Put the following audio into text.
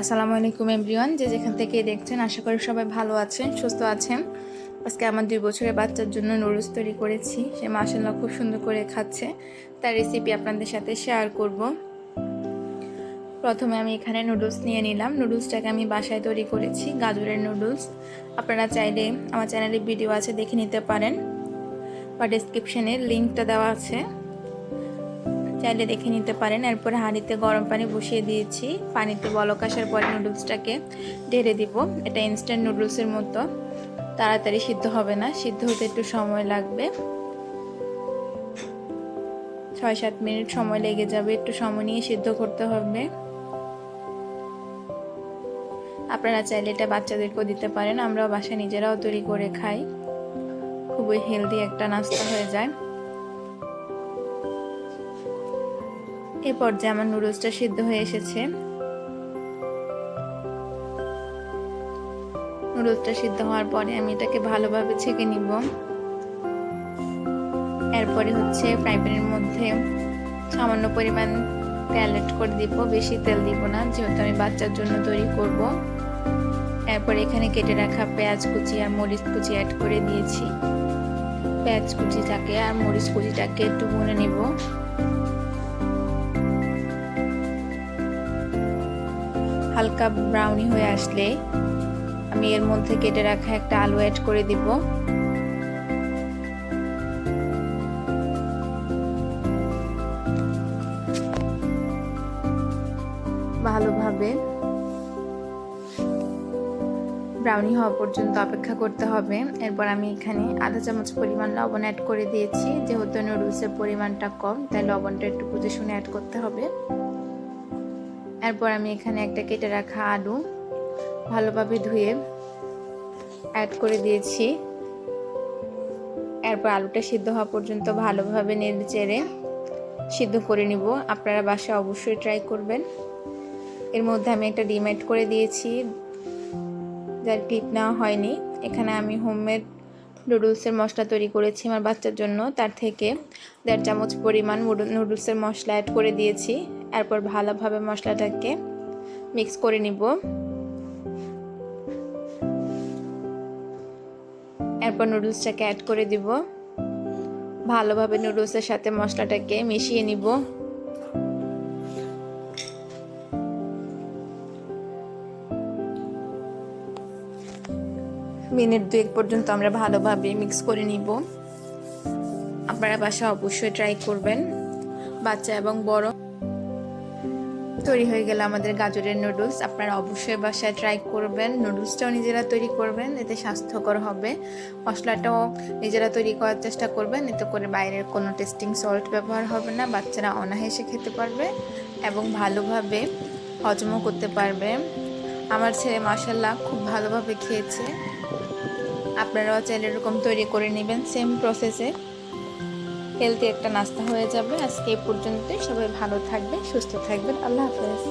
আসসালামু আলাইকুম এভরিওয়ান, যে যেখান থেকে দেখছেন আশা করি সবাই ভালো আছেন, সুস্থ আছেন। আজকে আমার 2 বছরের বাচ্চার জন্য নুডলস তৈরি করেছি। সে মাশাআল্লাহ খুব সুন্দর করে খাচ্ছে। তার রেসিপি আপনাদের সাথে শেয়ার করব। প্রথমে আমি এখানে নুডলস নিয়ে নিলাম। নুডলসটাকে আমি বাসায় তৈরি করেছি, গাজরের নুডলস। আপনারা চাইলে আমার চ্যানেলে ভিডিও আছে, দেখে নিতে পারেন, বা ডেসক্রিপশনে লিঙ্কটা দেওয়া আছে, চাইলে দেখে নিতে পারেন। এরপরে হাঁড়িতে গরম পানি বসিয়ে দিয়েছি। পানিতে বলক আসার পরে নুডলসটাকে ঢেলে দিব। এটা ইনস্ট্যান্ট নুডলসের মতো, তাড়াতাড়ি সিদ্ধ হবে না, সিদ্ধ হতে একটু সময় লাগবে। 6-7 মিনিট সময় লেগে যাবে, একটু সময় নিয়ে সিদ্ধ করতে হবে। আপনারা চাইলে এটা বাচ্চাদেরকেও দিতে পারেন, আমরাও বাসায় নিজেরাও তৈরি করে খাই। খুবই হেলদি একটা নাস্তা হয়ে যায়। এই পর্যায়ে আমার নুডলসটা সিদ্ধ হয়ে এসেছে। নুডলসটা সিদ্ধ হওয়ার পরে আমি এটাকে ভালোভাবে ছেঁকে নিব। এরপরে ফ্রাই প্যানের মধ্যে সামান্য পরিমাণ তেল অ্যাড করে দিব, বেশি তেল দিব না, যেহেতু আমি বাচ্চার জন্য তৈরি করব। এরপর এখানে কেটে রাখা পেঁয়াজ কুচি আর মরিচ কুচি অ্যাড করে দিয়েছি। পেঁয়াজ কুচিটাকে আর মরিচ কুচিটাকে একটু ভুনে নিব। হালকা ব্রাউনি হয়ে আসলে আমি এর মধ্যে কেটে রাখা একটা আলু অ্যাড করে দিব। ভালোভাবে ব্রাউনি হওয়া পর্যন্ত অপেক্ষা করতে হবে। এরপর আমি এখানে আধা চামচ পরিমাণ লবণ অ্যাড করে দিয়েছি। যেহেতু নুডলসের পরিমাণটা কম, তাই লবণটা একটু বুঝে শুনে অ্যাড করতে হবে। এরপর আমি এখানে একটা কেটে রাখা আলু ভালোভাবে ধুয়ে অ্যাড করে দিয়েছি। এরপর আলুটা সিদ্ধ হওয়া পর্যন্ত ভালোভাবে নেড়ে চেড়ে সিদ্ধ করে নিব। আপনারা বাসায় অবশ্যই ট্রাই করবেন। এর মধ্যে আমি একটা ডিম অ্যাড করে দিয়েছি, যার ক্লিপ নেওয়া হয়নি। এখানে আমি হোমমেড নুডলসের মশলা তৈরি করেছি আমার বাচ্চার জন্য, তার থেকে 1.5 চামচ পরিমাণ নুডলসের মশলা অ্যাড করে দিয়েছি। এরপর ভালোভাবে মশলাটাকে মিক্স করে নিব। এরপর নুডলসটাকে অ্যাড করে দিব। ভালোভাবে নুডলসের সাথে মশলাটাকে মিশিয়ে নিব। মিনিট 2 পর্যন্ত আমরা ভালোভাবে মিক্স করে নিব। আপনারা বাসায় অবশ্যই ট্রাই করবেন, বাচ্চা এবং বড়। তৈরি হয়ে গেল আমাদের গাজরের নুডলস। আপনারা অবশ্যই বাসায় ট্রাই করবেন। নুডলসটাও নিজেরা তৈরি করবেন, এতে স্বাস্থ্যকর হবে। মশলাটাও নিজেরা তৈরি করার চেষ্টা করবেন, এতে করে বাইরের কোনো টেস্টিং সল্ট ব্যবহার হবে না। বাচ্চারা অনায়াসে খেতে পারবে এবং ভালোভাবে হজমও করতে পারবে। আমার ছেলে মাশাআল্লাহ খুব ভালোভাবে খেয়েছে। আপনারাও চাইলে এরকম তৈরি করে নেবেন, সেম প্রসেসে। হেলদি একটা নাস্তা হয়ে যাবে। আজকে এই পর্যন্তই। সবাই ভালো থাকবেন, সুস্থ থাকবেন। আল্লাহ হাফেজ।